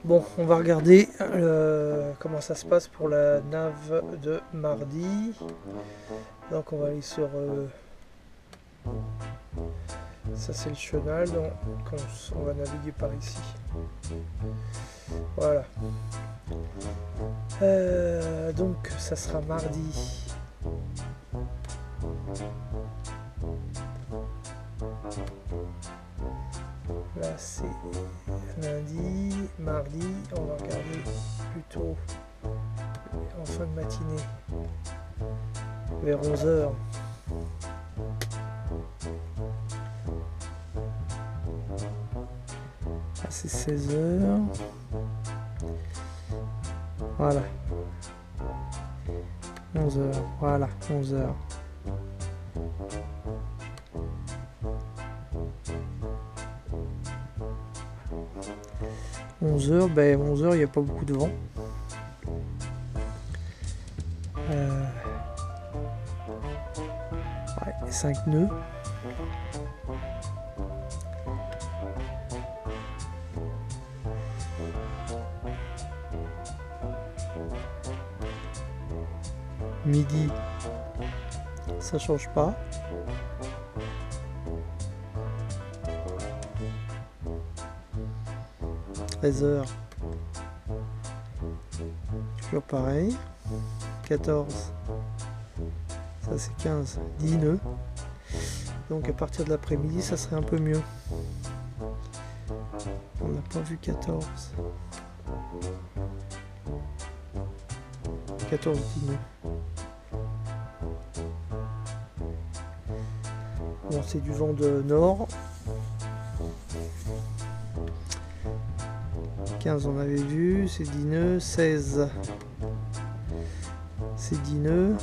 Bon, on va regarder comment ça se passe pour la nave de mardi. Donc on va aller sur... ça c'est le chenal, donc on va naviguer par ici. Voilà. Donc ça sera mardi. Là c'est lundi, mardi, on va regarder plutôt en fin de matinée, vers 11 h. Là c'est 16 h. Voilà. 11 h, voilà, 11 h. 11 h, ben 11 h, il n'y a pas beaucoup de vent. Ouais, 5 nœuds. Midi, ça change pas. « 13 h, toujours pareil. 14, ça c'est 15, 10 nœuds. Donc à partir de l'après-midi, ça serait un peu mieux. On n'a pas vu 14. 14, 10 nœuds. Bon, c'est du vent de nord. 15 on avait vu, c'est 10 nœuds. 16, c'est 10 nœuds.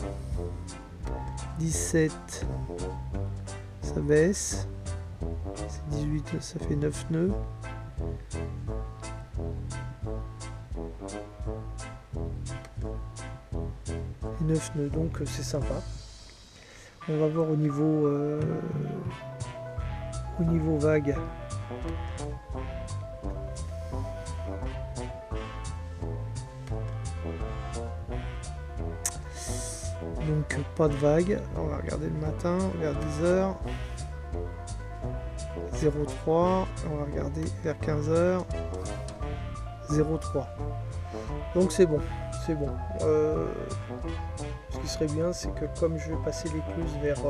17, ça baisse. C'est 18, ça fait 9 nœuds. Et 9 nœuds, donc c'est sympa. On va voir au niveau vague. Donc pas de vague. On va regarder le matin vers 10 h. 0,3. On va regarder vers 15 h. 0,3. Donc c'est bon. C'est bon. Ce qui serait bien, c'est que comme je vais passer l'écluse vers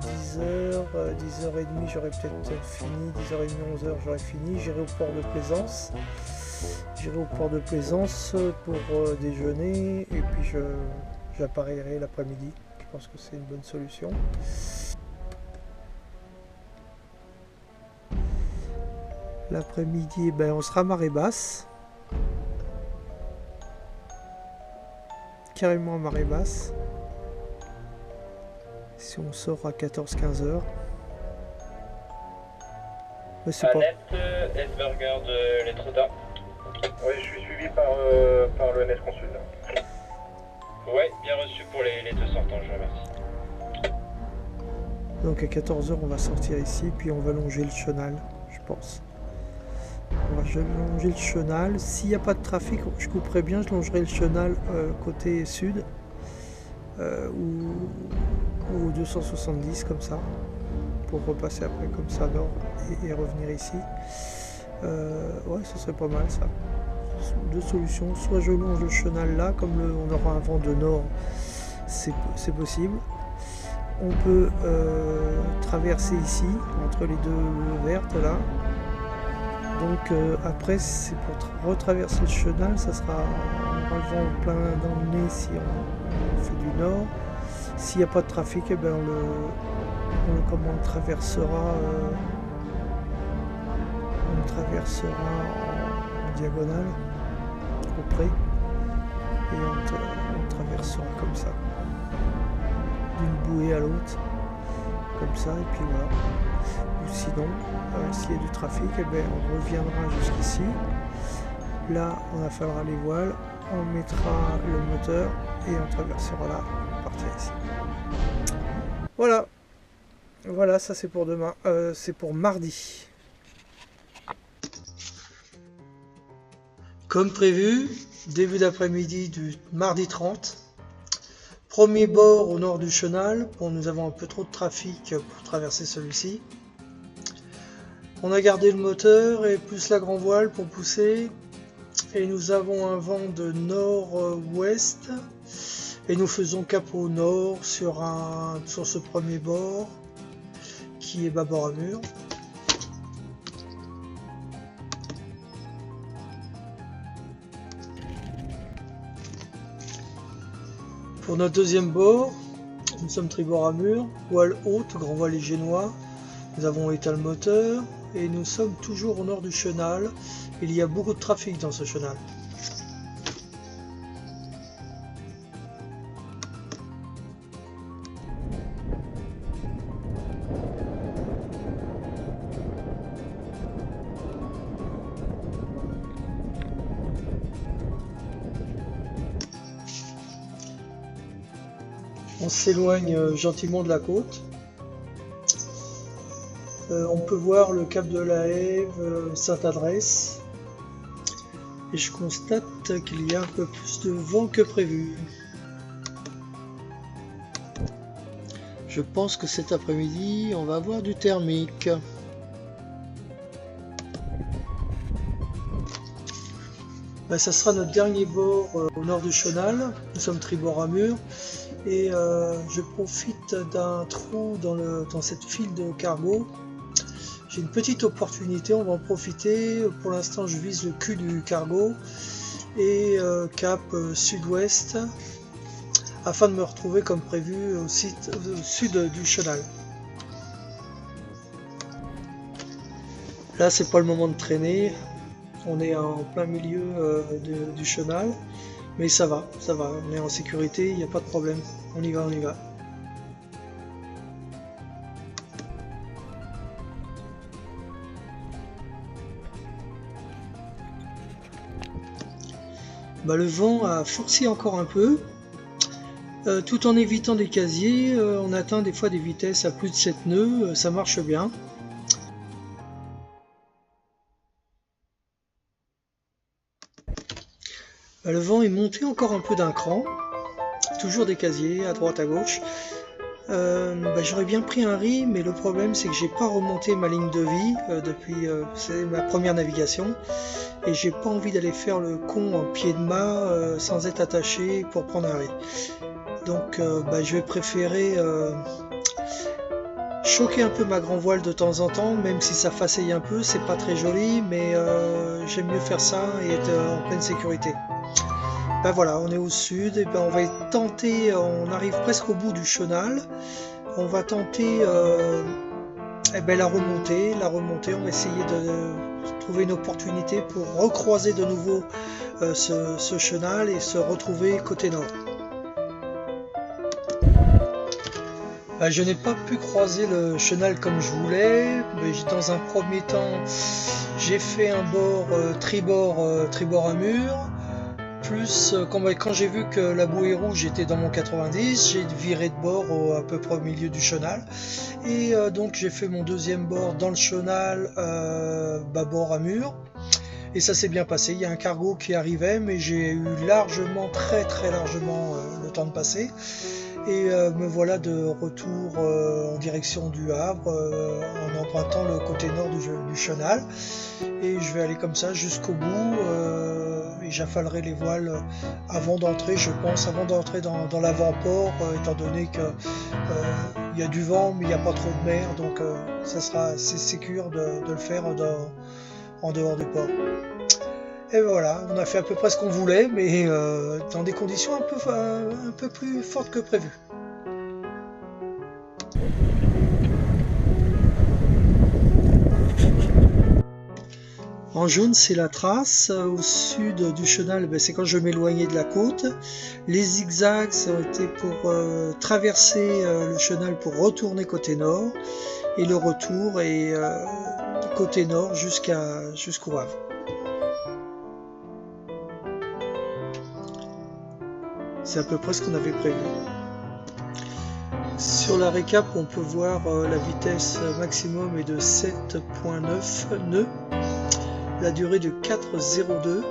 10 h, 10h30, j'aurais peut-être fini, 10h30, 11 h, j'aurais fini. J'irai au port de Plaisance. J'irai au port de Plaisance pour déjeuner et puis j'appareillerai l'après-midi. Je pense que c'est une bonne solution. L'après-midi, ben, on sera marée basse. Carrément à marée basse. Si on sort à 14-15 h. Mais c'est pas... Esberger de l'Etretat. Oui, je suis suivi par le NS Consul. Ouais, bien reçu pour les deux sortants, je vous remercie. Donc à 14 h, on va sortir ici, puis on va longer le chenal, je pense. On va longer le chenal. S'il n'y a pas de trafic, je couperai bien, je longerai le chenal côté sud. Ou au 270 comme ça. Pour repasser après comme ça nord et revenir ici. Ouais, ce serait pas mal ça. Deux solutions. Soit je longe le chenal là, comme on aura un vent de nord, c'est possible. On peut traverser ici, entre les deux vertes là. Donc après, c'est pour retraverser le chenal, ça sera on aura le vent plein dans le nez si on fait du nord. S'il n'y a pas de trafic, eh ben on traversera en diagonale auprès et on traversera comme ça d'une bouée à l'autre comme ça et puis voilà. Ou sinon s'il y a du trafic, eh ben, on reviendra jusqu'ici. Là on affolera les voiles, on mettra le moteur et on traversera là, on partira ici. Voilà, ça c'est pour demain, c'est pour mardi. Comme prévu, début d'après-midi du mardi 30. Premier bord au nord du chenal. Bon, nous avons un peu trop de trafic pour traverser celui-ci. On a gardé le moteur et plus la grand voile pour pousser. Et nous avons un vent de nord-ouest. Et nous faisons cap au nord sur ce premier bord qui est bâbord Amur. Pour notre deuxième bord, nous sommes tribord Amur, voile haute, grand voile génois. Nous avons éteint le moteur et nous sommes toujours au nord du chenal. Il y a beaucoup de trafic dans ce chenal. On s'éloigne gentiment de la côte. On peut voir le cap de la Hève, Sainte-Adresse. Et je constate qu'il y a un peu plus de vent que prévu. Je pense que cet après-midi, on va avoir du thermique. Ça sera notre dernier bord au nord du chenal. Nous sommes tribord Amur. Et je profite d'un trou dans cette file de cargo. J'ai une petite opportunité, on va en profiter. Pour l'instant, je vise le cul du cargo et cap sud-ouest afin de me retrouver comme prévu au sud du chenal. Là, c'est pas le moment de traîner. On est en plein milieu du chenal. Mais ça va, on est en sécurité, il n'y a pas de problème. On y va, on y va. Le vent a forcé encore un peu. Tout en évitant des casiers, on atteint des fois des vitesses à plus de 7 nœuds, ça marche bien. Le vent est monté encore un peu d'un cran, toujours des casiers à droite à gauche. J'aurais bien pris un riz, mais le problème c'est que j'ai pas remonté ma ligne de vie depuis c'est ma première navigation et j'ai pas envie d'aller faire le con en pied de mât sans être attaché pour prendre un riz. Donc je vais préférer choquer un peu ma grand voile de temps en temps, même si ça faceille un peu, c'est pas très joli, mais j'aime mieux faire ça et être en pleine sécurité. Voilà, on est au sud, et on va tenter, on arrive presque au bout du chenal, on va tenter la remontée, on va essayer de trouver une opportunité pour recroiser de nouveau ce chenal et se retrouver côté nord. Je n'ai pas pu croiser le chenal comme je voulais, mais dans un premier temps j'ai fait un bord tribord Amur. Plus quand j'ai vu que la bouée rouge était dans mon 90, j'ai viré de bord à peu près au milieu du chenal et donc j'ai fait mon deuxième bord dans le chenal bâbord Amur et ça s'est bien passé. Il y a un cargo qui arrivait mais j'ai eu très largement le temps de passer et me voilà de retour en direction du Havre en empruntant le côté nord du chenal et je vais aller comme ça jusqu'au bout et j'affalerai les voiles avant d'entrer, je pense, avant d'entrer dans l'avant-port étant donné que il y a du vent mais il n'y a pas trop de mer, donc ça sera assez sécure de le faire en dehors du port. Et voilà, on a fait à peu près ce qu'on voulait, mais dans des conditions un peu plus fortes que prévu. En jaune, c'est la trace. Au sud du chenal, c'est quand je m'éloignais de la côte. Les zigzags ont été pour traverser le chenal pour retourner côté nord. Et le retour est côté nord jusqu'au Havre. C'est à peu près ce qu'on avait prévu. Sur la récap, on peut voir la vitesse maximum est de 7,9 nœuds. La durée de 4,02.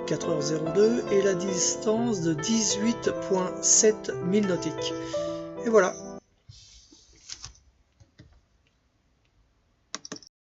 4h02 et la distance de 18,7 milles nautiques. Et voilà,